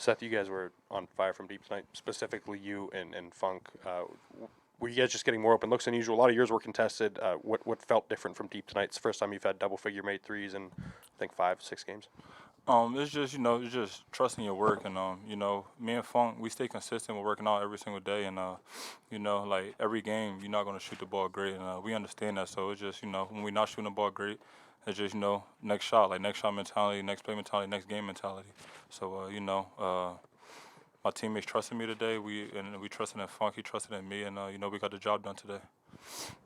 Seth, you guys were on fire from deep tonight, specifically you and Funk. Were you guys just getting more open looks than usual? A lot of yours were contested. What felt different from deep tonight? It's the first time you've had double-figure made threes in, I think, 5-6 games. It's just it's just trusting your work, and me and Funk, we stay consistent. We're working out every single day, and like every game, you're not gonna shoot the ball great, and we understand that. So it's just when we're not shooting the ball great, it's just next shot, like next shot mentality, next play mentality, next game mentality. So my teammates trusted me today. We trusted in Funk, he trusted in me, and we got the job done today.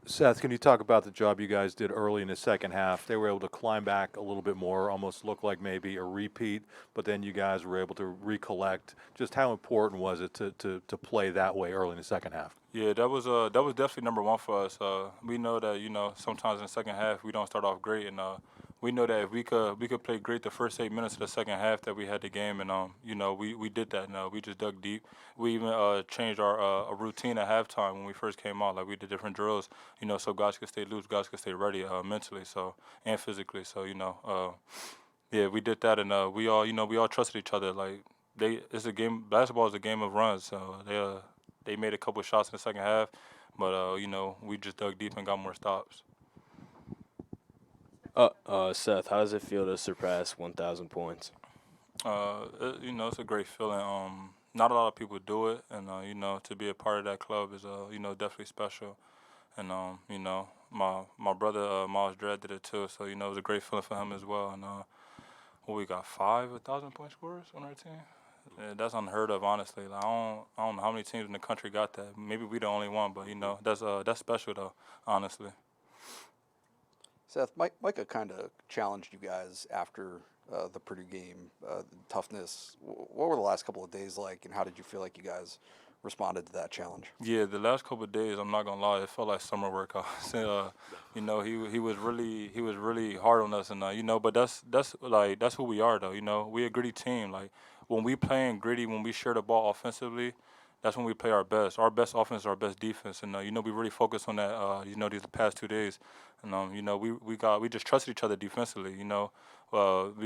Seth, can you talk about the job you guys did early in the second half? They were able to climb back a little bit more, almost looked like maybe a repeat, but then you guys were able to recollect. Just how important was it to play that way early in the second half? Yeah, that was definitely number one for us. We know that sometimes in the second half we don't start off great, and we know that if we could play great the first 8 minutes of the second half, that we had the game, and we did that. And we just dug deep. We even changed our routine at halftime when we first came out. Like we did different drills, so guys could stay loose, guys could stay ready mentally, and physically. So yeah, we did that, and we all trusted each other. Like it's a game. Basketball is a game of runs, so they made a couple of shots in the second half, but we just dug deep and got more stops. Seth, how does it feel to surpass 1,000 points? It's a great feeling. Not a lot of people do it, and to be a part of that club is definitely special. And my brother Miles Dredd did it too, so it was a great feeling for him as well. And we got 5 1,000-point scorers on our team. Yeah, that's unheard of, honestly. Like, I don't know how many teams in the country got that. Maybe we the only one, but that's special though, honestly. Seth, Micah kind of challenged you guys after the Purdue game, the toughness. What were the last couple of days like, and how did you feel like you guys responded to that challenge? Yeah, the last couple of days, I'm not gonna lie, it felt like summer workouts. He was really hard on us, and but that's who we are though. We a gritty team. Like when we playing gritty, when we share the ball offensively, that's when we play our best. Our best offense is our best defense, and we really focused on that. These past 2 days, and we just trusted each other defensively. We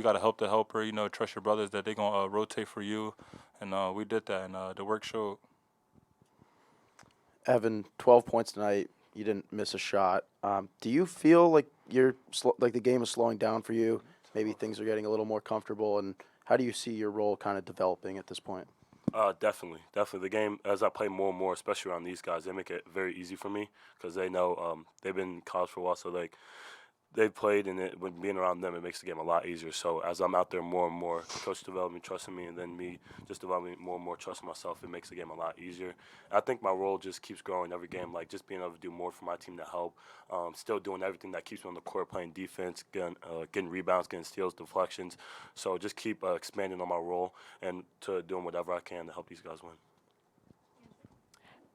got to help the helper. Trust your brothers that they gonna rotate for you, and we did that, and the work showed. Evan, 12 points tonight. You didn't miss a shot. Do you feel like like the game is slowing down for you? Maybe things are getting a little more comfortable, and how do you see your role kind of developing at this point? Definitely. The game, as I play more and more, especially around these guys, they make it very easy for me because they know they've been in college for a while, so they've played, and when being around them, it makes the game a lot easier. So as I'm out there more and more, coach developing, trusting me, and then me just developing more and more trusting myself, it makes the game a lot easier. I think my role just keeps growing every game, like just being able to do more for my team to help, still doing everything that keeps me on the court, playing defense, getting rebounds, getting steals, deflections. So just keep expanding on my role and to doing whatever I can to help these guys win.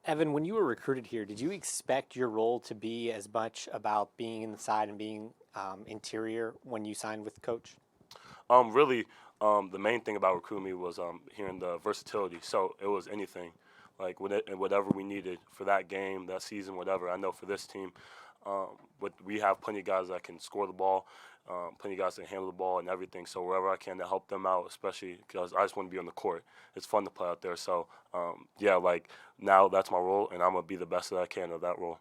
Evan, when you were recruited here, did you expect your role to be as much about being inside and being interior when you signed with the coach? Really, the main thing about recruiting me was hearing the versatility. So it was anything, like whatever we needed for that game, that season, whatever. I know for this team, we have plenty of guys that can score the ball, plenty of guys that handle the ball and everything. So wherever I can to help them out, especially because I just want to be on the court. It's fun to play out there. So now that's my role, and I'm gonna be the best that I can of that role.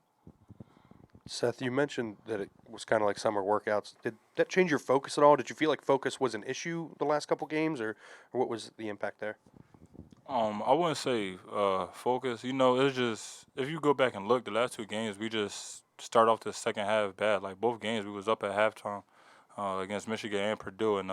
Seth, you mentioned that it was kind of like summer workouts. Did that change your focus at all? Did you feel like focus was an issue the last couple games, or what was the impact there? I wouldn't say focus. It's just if you go back and look, the last 2 games we just start off the second half bad. Like both games we was up at halftime against Michigan and Purdue, and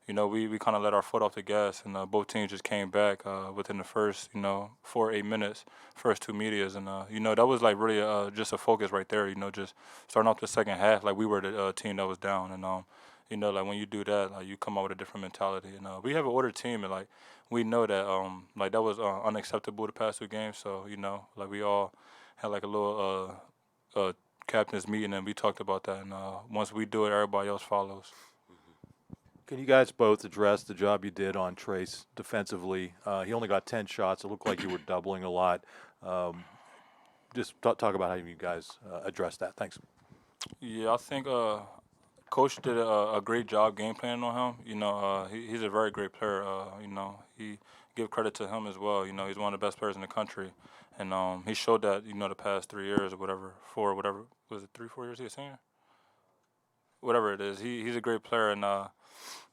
we kind of let our foot off the gas, and both teams just came back within the first 4 or 8 minutes, first 2 medias, and that was like really just a focus right there. Just starting off the second half like we were the team that was down, and like when you do that, like you come out with a different mentality. And we have an ordered team, and like we know that like that was unacceptable the past 2 games. So like we all had like a little captain's meeting, and we talked about that. And once we do it, everybody else follows. Can you guys both address the job you did on Trace defensively? He only got 10 shots. It looked like you were doubling a lot. Just talk about how you guys addressed that. Thanks. Yeah, I think Coach did a great job game planning on him. You know, he's a very great player. You know, he give credit to him as well. You know, he's one of the best players in the country, and he showed that. You know, the past 3 years or whatever, was it 3-4 years he a senior? Whatever it is, he's a great player, and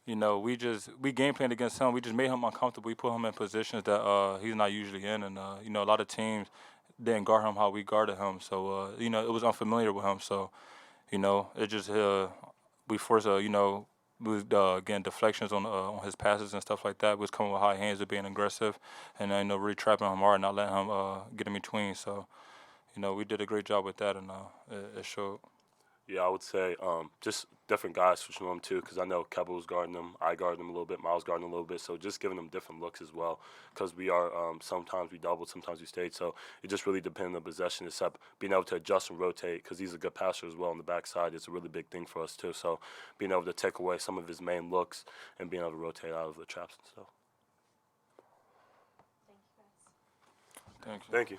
you know, we game planned against him. We just made him uncomfortable. We put him in positions that he's not usually in, and you know, a lot of teams didn't guard him how we guarded him. So you know, it was unfamiliar with him. So you know, it just we forced you know, we was getting deflections on his passes and stuff like that. We was coming with high hands and being aggressive, and you know, really trapping him hard, not letting him get in between. So you know, we did a great job with that, and it showed. Yeah, I would say just different guys switching them too, because I know Keba was guarding them, I guarded them a little bit, Miles guarding them a little bit, so just giving them different looks as well, because we are sometimes we doubled, sometimes we stayed, so it just really depended on the possession, except being able to adjust and rotate, because he's a good passer as well on the backside. It's a really big thing for us too, so being able to take away some of his main looks and being able to rotate out of the traps and stuff. Thank you. Thank you.